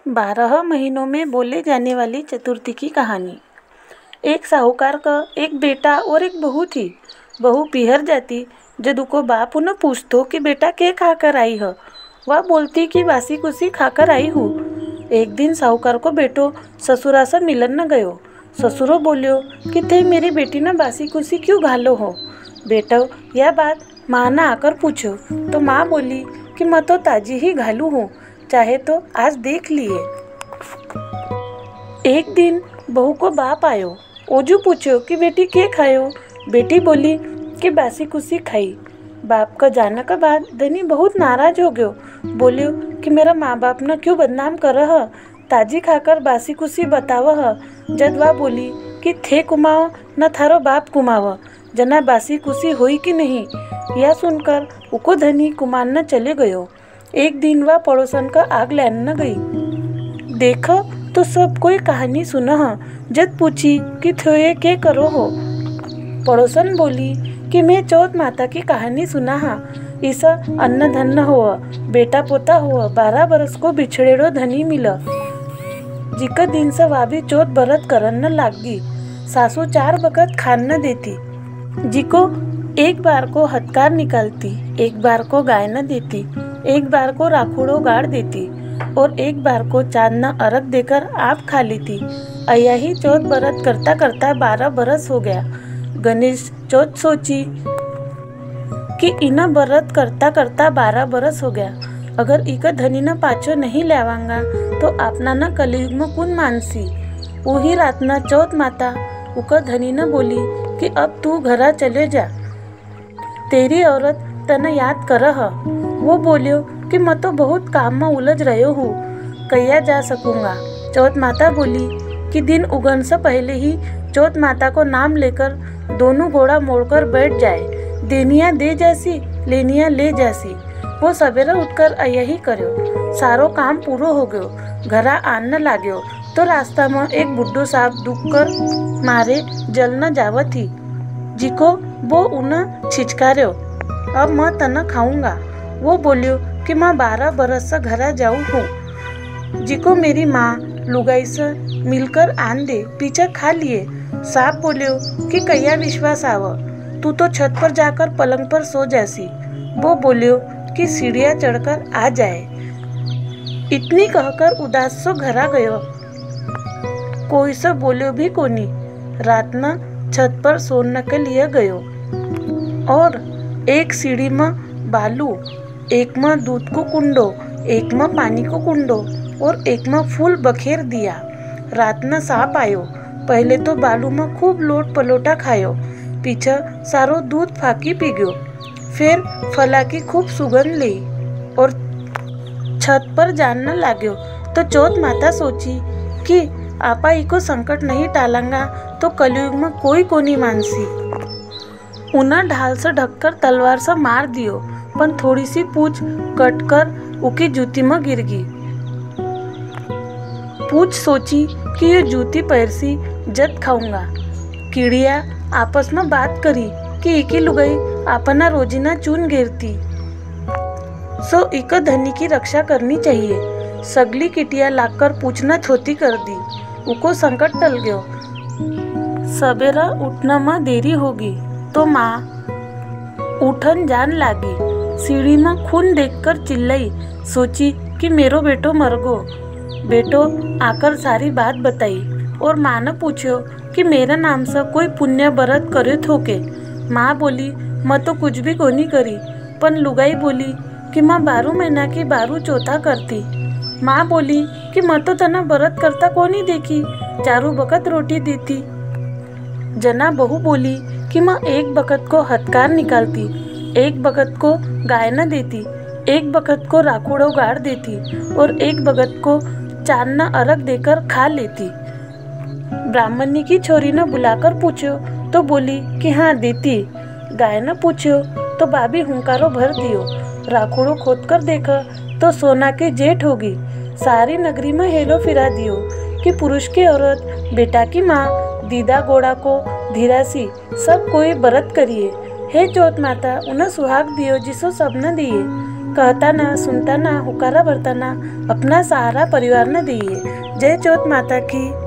12 महीनों में बोले जाने वाली चतुर्थी की कहानी। एक साहूकार का एक बेटा और एक बहू थी। बहू पिहर जाती जद उको बाप उन्हें पूछतो कि बेटा क्या खाकर आई है। वह बोलती कि बासी कुसी खाकर आई हूँ। एक दिन साहूकार को बेटो ससुरा से मिलन न गयो। ससुरो बोलियो कि थे मेरी बेटी न बासी कुसी क्यों घालो हो। बेटा यह बात माँ ने आकर पूछो तो माँ बोली कि मैं तो ताजी ही घालू हूँ, चाहे तो आज देख लिए। एक दिन बहू को बाप आयो। ओजू पूछो कि बेटी क्या खायो। बेटी बोली कि बासी कुसी खाई। बाप का जाने के बाद धनी बहुत नाराज हो गयो। बोलियो कि मेरा माँ बाप न क्यों बदनाम कर रहा, ताजी खाकर बासी कुसी बताव है। जद वह बोली कि थे कुमाओ न थारो बाप कुमाव, जना बासी कुसी हुई कि नहीं। यह सुनकर उको धनी कुमान न चले गयो। एक दिन वह पड़ोसन का आग लान न गई। देखो तो सब कोई कहानी सुना है। जद पूछी कि थोए के करो हो। पड़ोसन बोली कि मैं चौथ माता की कहानी सुना है। इस अन्न धन्न हुआ, बेटा पोता हुआ, 12 बरस को बिछड़ेड़ो धनी मिला। जिका दिन से वह भी चौथ बरत करन न लागी। सासू 4 बकत खान न देती। जिको एक बार को हथकार निकालती, एक बार को गाय न देती, एक बार को राखुड़ो गाड़ देती और एक बार को चांद न अर्घ देकर आप खा लेती। अया ही चौथ बरत करता करता 12 बरस हो गया। गणेश चौथ सोची कि इना बरत करता करता 12 बरस हो गया। अगर इका धनी न पाछो नहीं लेवांगा तो अपना न कलयुग में कुन मानसी। वही रात न चौथ माता उका धनी न बोली कि अब तू घरा चले जा, तेरी औरत तने याद कर ह। वो बोलियो कि मैं तो बहुत काम में उलझ रहे हूँ, कैया जा सकूँगा। चौथ माता बोली कि दिन उगन से पहले ही चौथ माता को नाम लेकर दोनों घोड़ा मोड़कर बैठ जाए। देनिया दे जासी, लेनिया ले जासी। वो सवेरे उठकर यही करो। सारो काम पूरो हो गयो। घरा आन लाग्यो तो रास्ता में एक बुड्ढो साहब दुख कर मारे जल न जावत थी। जिको वो उन्हें छिचकार्यो, अब मैं तना खाऊंगा। वो बोलियो कि मैं 12 बरस से घरा जाऊँ हूँ। जिको मेरी माँ लुगाई से मिलकर आन दे, पीछे खा लिए। साहब बोलियो कि कैया विश्वास आव, तू तो छत पर जाकर पलंग पर सो जासी। वो बोलियो कि सीढ़ियाँ चढ़कर आ जाए। इतनी कहकर उदास सो घरा गयो। कोई से बोलियो भी कोनी। रात न छत पर सोने के लिए गयो और एक सीढ़ी में बालू, एक में दूध को कुंडो, एक में पानी को कुंडो और एक में फूल बखेर दिया। रात न सांप आयो। पहले तो बालू में खूब लोट पलोटा खायो, पीछे सारो दूध फाकी पी गयो। फिर फला की खूब सुगंध ली और छत पर जानने लाग्यो। तो चौथ माता सोची कि आपा इको संकट नहीं टालांगा तो कलयुग में कोई कोनी मानसी। उन्हें ढाल से ढककर तलवार से मार दियो, पर थोड़ी सी पूछ कटकर उकी जूती में गिर गई। पूछ सोची कि ये जूती पैरसी जद खाऊंगा। कीड़िया आपस में बात करी कि इकी लुगाई अपना रोजीना चून गिरती, सो इको धनी की रक्षा करनी चाहिए। सगली किटिया लाकर पूछना छोटी कर दी। उको संकट टल गयो। सवेरा उठना में देरी होगी तो माँ उठन जान लागी। सीढ़ी में खून देखकर चिल्लाई। सोची कि मेरो बेटो मर गो। बेटो आकर सारी बात बताई और माँ ने पूछो कि मेरा नाम से कोई पुण्य व्रत करे थोके। माँ बोली मैं तो कुछ भी कोनी करी। पर लुगाई बोली कि मैं 12 महीना की 12 चौथा करती। माँ बोली कि मैं तो तना व्रत करता कोनी देखी, 4 बकत रोटी देती। जना बहू बोली कि मैं 1 बकत को हथकार निकालती, 1 बकत को गाय न देती, 1 बकत को राखुड़ो गाड़ देती और 1 बकत को चांद न अर्घ देकर खा लेती। ब्राह्मणी की छोरी ने बुलाकर पूछो तो बोली कि हाँ देती। गाय ने पूछो तो बाबी हुंकारो भर दियो। राखुड़ो खोद कर देखा तो सोना के जेठ होगी। सारी नगरी में हेलो फिरा दियो कि पुरुष की औरत, बेटा की माँ, दीदा गोड़ा को धीरासी सब कोई व्रत करिए। हे चौथ माता उन्हें सुहाग दियो जिसो सब न दिए। कहता ना, सुनता ना, हुकारा भरता ना, अपना सहारा परिवार न दिए। जय चौथ माता की।